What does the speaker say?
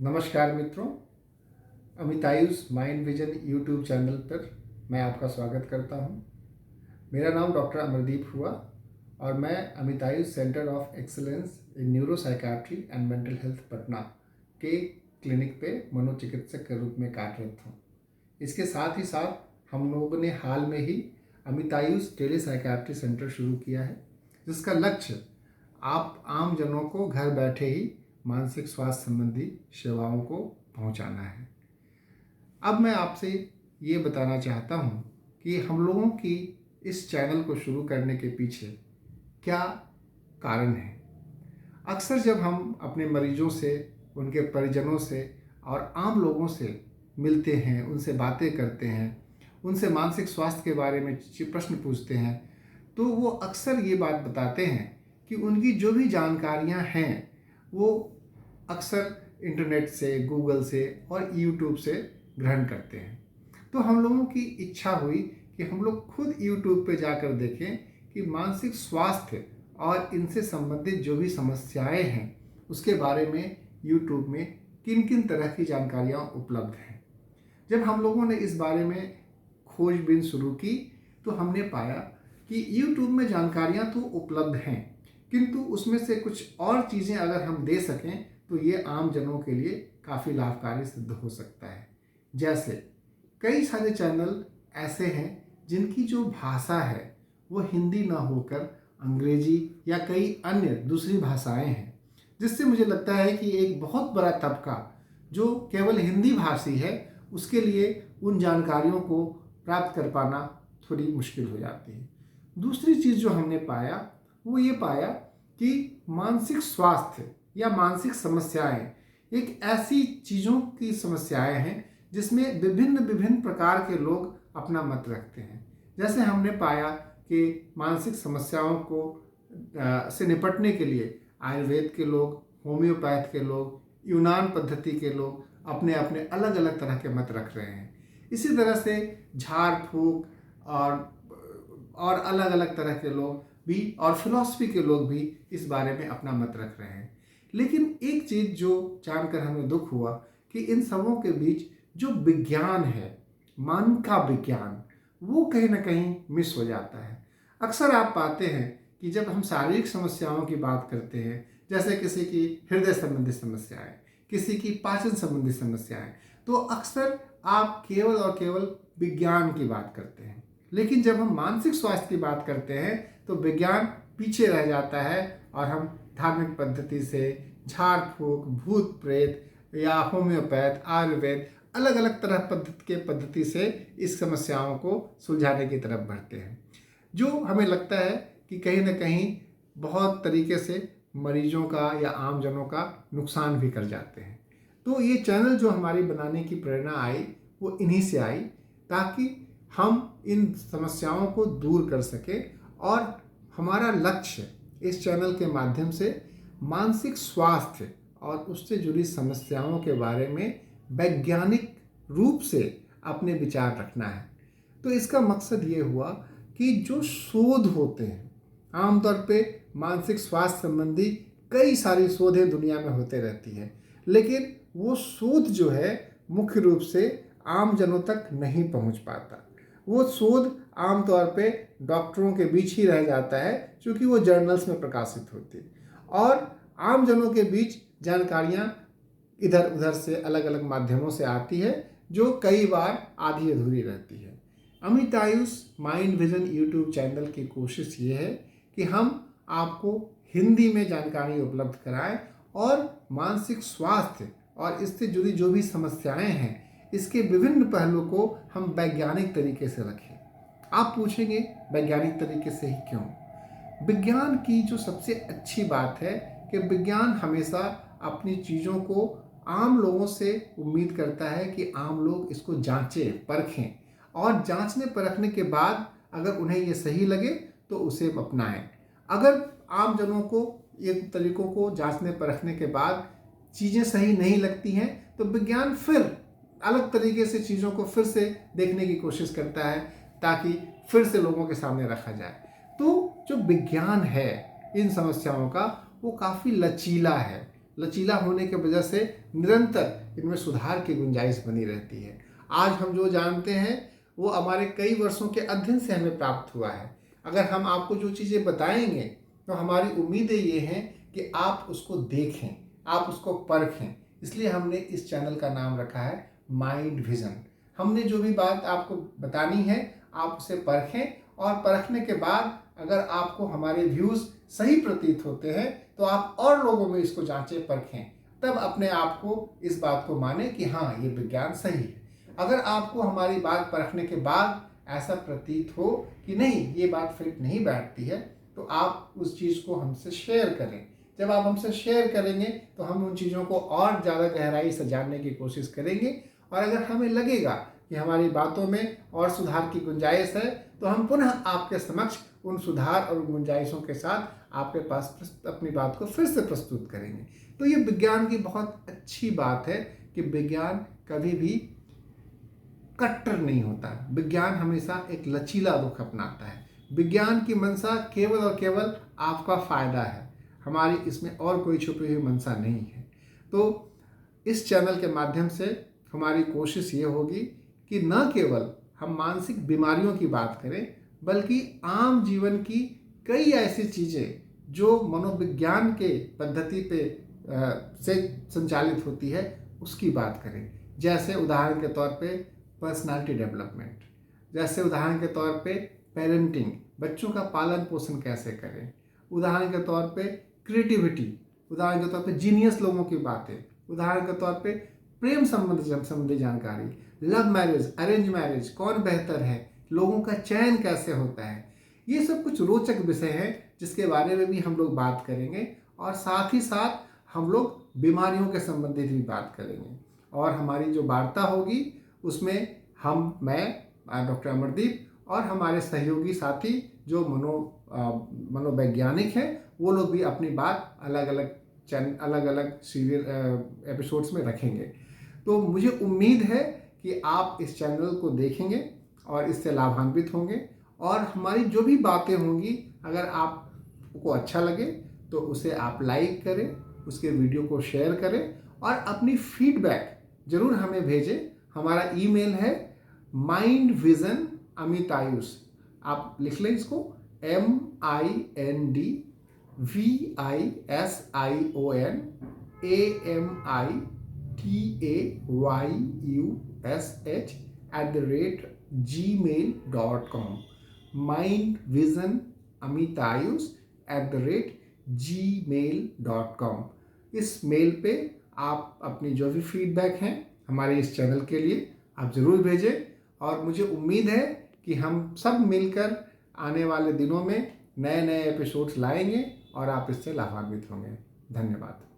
नमस्कार मित्रों, अमितायुष mind vision YouTube channel पर मैं आपका स्वागत करता हूं। मेरा नाम डॉक्टर अमरदीप हुआ और मैं Amitayush centre of excellence in neuro psychiatry and mental health Patna के क्लिनिक पे मनोचिकित्सक के रूप में कार्यरत हूँ। इसके साथ ही साथ हम लोगों ने हाल में ही अमितायुष टेली साइकाट्री सेंटर शुरू किया है, जिसका लक्ष्य आप आम जनों को घर बैठे ही मानसिक स्वास्थ्य संबंधी सेवाओं को पहुंचाना है। अब मैं आपसे ये बताना चाहता हूं कि हम लोगों की इस चैनल को शुरू करने के पीछे क्या कारण है। अक्सर जब हम अपने मरीजों से, उनके परिजनों से और आम लोगों से मिलते हैं, उनसे बातें करते हैं, उनसे मानसिक स्वास्थ्य के बारे में प्रश्न पूछते हैं, तो वो अक्सर ये बात बताते हैं कि उनकी जो भी जानकारियां हैं वो अक्सर इंटरनेट से, गूगल से और यूट्यूब से ग्रहण करते हैं। तो हम लोगों की इच्छा हुई कि हम लोग खुद यूट्यूब पे जाकर देखें कि मानसिक स्वास्थ्य और इनसे संबंधित जो भी समस्याएं हैं उसके बारे में यूट्यूब में किन किन तरह की जानकारियां उपलब्ध हैं। जब हम लोगों ने इस बारे में खोजबीन शुरू की तो हमने पाया कि यूट्यूब में जानकारियां तो उपलब्ध हैं, किंतु उसमें से कुछ और चीज़ें अगर हम दे सकें तो ये आम जनों के लिए काफ़ी लाभकारी सिद्ध हो सकता है। जैसे कई सारे चैनल ऐसे हैं जिनकी जो भाषा है वो हिंदी ना होकर अंग्रेजी या कई अन्य दूसरी भाषाएं हैं, जिससे मुझे लगता है कि एक बहुत बड़ा तबका जो केवल हिंदी भाषी है उसके लिए उन जानकारियों को प्राप्त कर पाना थोड़ी मुश्किल हो जाती है। दूसरी चीज़ जो हमने पाया वो ये पाया कि मानसिक स्वास्थ्य या मानसिक समस्याएं एक ऐसी चीज़ों की समस्याएं हैं जिसमें विभिन्न विभिन्न प्रकार के लोग अपना मत रखते हैं। जैसे हमने पाया कि मानसिक समस्याओं को से निपटने के लिए आयुर्वेद के लोग, होम्योपैथ के लोग, यूनान पद्धति के लोग अपने अपने अलग अलग तरह के मत रख रहे हैं। इसी तरह से झाड़ फूक और अलग अलग तरह के लोग भी और फिलॉसफी के लोग भी इस बारे में अपना मत रख रहे हैं। लेकिन एक चीज़ जो जानकर हमें दुख हुआ कि इन सबों के बीच जो विज्ञान है, मन का विज्ञान, वो कहीं ना कहीं मिस हो जाता है। अक्सर आप पाते हैं कि जब हम शारीरिक समस्याओं की बात करते हैं, जैसे किसी की हृदय संबंधी समस्याएं, किसी की पाचन संबंधी समस्याएं, तो अक्सर आप केवल और केवल विज्ञान की बात करते हैं। लेकिन जब हम मानसिक स्वास्थ्य की बात करते हैं तो विज्ञान पीछे रह जाता है और हम धार्मिक पद्धति से, झाड़ फूक, भूत प्रेत या होम्योपैथ, आयुर्वेद, अलग अलग तरह के पद्धति से इस समस्याओं को सुलझाने की तरफ बढ़ते हैं, जो हमें लगता है कि कहीं ना कहीं बहुत तरीके से मरीजों का या आम जनों का नुकसान भी कर जाते हैं। तो ये चैनल जो हमारी बनाने की प्रेरणा आई वो इन्हीं से आई, ताकि हम इन समस्याओं को दूर कर सके और हमारा लक्ष्य इस चैनल के माध्यम से मानसिक स्वास्थ्य और उससे जुड़ी समस्याओं के बारे में वैज्ञानिक रूप से अपने विचार रखना है। तो इसका मकसद ये हुआ कि जो शोध होते हैं, आमतौर पे मानसिक स्वास्थ्य संबंधी कई सारी शोधें दुनिया में होते रहती हैं, लेकिन वो शोध जो है मुख्य रूप से आम जनों तक नहीं पहुंच पाता। वो शोध आमतौर पे डॉक्टरों के बीच ही रह जाता है, क्योंकि वो जर्नल्स में प्रकाशित होती है और आम जनों के बीच जानकारियां इधर उधर से अलग अलग माध्यमों से आती है, जो कई बार आधी अधूरी रहती है। अमितायुष माइंड विजन यूट्यूब चैनल की कोशिश ये है कि हम आपको हिंदी में जानकारी उपलब्ध कराएं और मानसिक स्वास्थ्य और इससे जुड़ी जो भी समस्याएं हैं इसके विभिन्न पहलुओं को हम वैज्ञानिक तरीके से रखें। आप पूछेंगे वैज्ञानिक तरीके से ही क्यों? विज्ञान की जो सबसे अच्छी बात है कि विज्ञान हमेशा अपनी चीज़ों को आम लोगों से उम्मीद करता है कि आम लोग इसको जांचें, परखें और जांचने परखने के बाद अगर उन्हें ये सही लगे तो उसे अपनाएं। अगर आम जनों को इन तरीकों को जांचने परखने के बाद चीज़ें सही नहीं लगती हैं तो विज्ञान फिर अलग तरीके से चीज़ों को फिर से देखने की कोशिश करता है, ताकि फिर से लोगों के सामने रखा जाए। तो जो विज्ञान है इन समस्याओं का वो काफ़ी लचीला है, लचीला होने की वजह से निरंतर इनमें सुधार की गुंजाइश बनी रहती है। आज हम जो जानते हैं वो हमारे कई वर्षों के अध्ययन से हमें प्राप्त हुआ है। अगर हम आपको जो चीज़ें बताएंगे तो हमारी उम्मीदें ये हैं कि आप उसको देखें, आप उसको परखें। इसलिए हमने इस चैनल का नाम रखा है माइंड विजन। हमने जो भी बात आपको बतानी है आप उसे परखें, और परखने के बाद अगर आपको हमारे व्यूज़ सही प्रतीत होते हैं तो आप और लोगों में इसको जांचें, परखें, तब अपने आप को इस बात को माने कि हाँ, ये विज्ञान सही है। अगर आपको हमारी बात परखने के बाद ऐसा प्रतीत हो कि नहीं, ये बात फिट नहीं बैठती है, तो आप उस चीज़ को हमसे शेयर करें। जब आप हमसे शेयर करेंगे तो हम उन चीज़ों को और ज़्यादा गहराई से जानने की कोशिश करेंगे, और अगर हमें लगेगा कि हमारी बातों में और सुधार की गुंजाइश है तो हम पुनः आपके समक्ष उन सुधार और गुंजाइशों के साथ आपके पास अपनी बात को फिर से प्रस्तुत करेंगे। तो ये विज्ञान की बहुत अच्छी बात है कि विज्ञान कभी भी कट्टर नहीं होता। विज्ञान हमेशा एक लचीला रुख अपनाता है। विज्ञान की मंशा केवल और केवल आपका फायदा है, हमारी इसमें और कोई छुपी हुई मंशा नहीं है। तो इस चैनल के माध्यम से हमारी कोशिश ये होगी कि न केवल हम मानसिक बीमारियों की बात करें, बल्कि आम जीवन की कई ऐसी चीज़ें जो मनोविज्ञान के पद्धति पे से संचालित होती है उसकी बात करें। जैसे उदाहरण के तौर पे पर्सनालिटी डेवलपमेंट, जैसे उदाहरण के तौर पे पेरेंटिंग, बच्चों का पालन पोषण कैसे करें, उदाहरण के तौर पे क्रिएटिविटी, उदाहरण के तौर पे जीनियस लोगों की बातें, उदाहरण के तौर पे प्रेम संबंधी जानकारी, लव मैरिज, अरेंज मैरिज, कौन बेहतर है, लोगों का चयन कैसे होता है। ये सब कुछ रोचक विषय हैं जिसके बारे में भी हम लोग बात करेंगे, और साथ ही साथ हम लोग बीमारियों के संबंधित भी बात करेंगे। और हमारी जो वार्ता होगी उसमें मैं डॉक्टर अमरदीप और हमारे सहयोगी साथी जो मनोवैज्ञानिक हैं वो लोग भी अपनी बात अलग अलग सीरियल एपिसोड्स में रखेंगे। तो मुझे उम्मीद है कि आप इस चैनल को देखेंगे और इससे लाभान्वित होंगे, और हमारी जो भी बातें होंगी अगर आपको अच्छा लगे तो उसे आप लाइक करें, उसके वीडियो को शेयर करें और अपनी फीडबैक ज़रूर हमें भेजें। हमारा ईमेल है mindvisionamitayus, आप लिख लें इसको, mindvisionamitayus@gmail.com, mindvisionamitayus@gmail.com। इस मेल पे आप अपनी जो भी फीडबैक हैं हमारे इस चैनल के लिए आप ज़रूर भेजें, और मुझे उम्मीद है कि हम सब मिलकर आने वाले दिनों में नए नए एपिसोड्स लाएंगे और आप इससे लाभान्वित होंगे। धन्यवाद।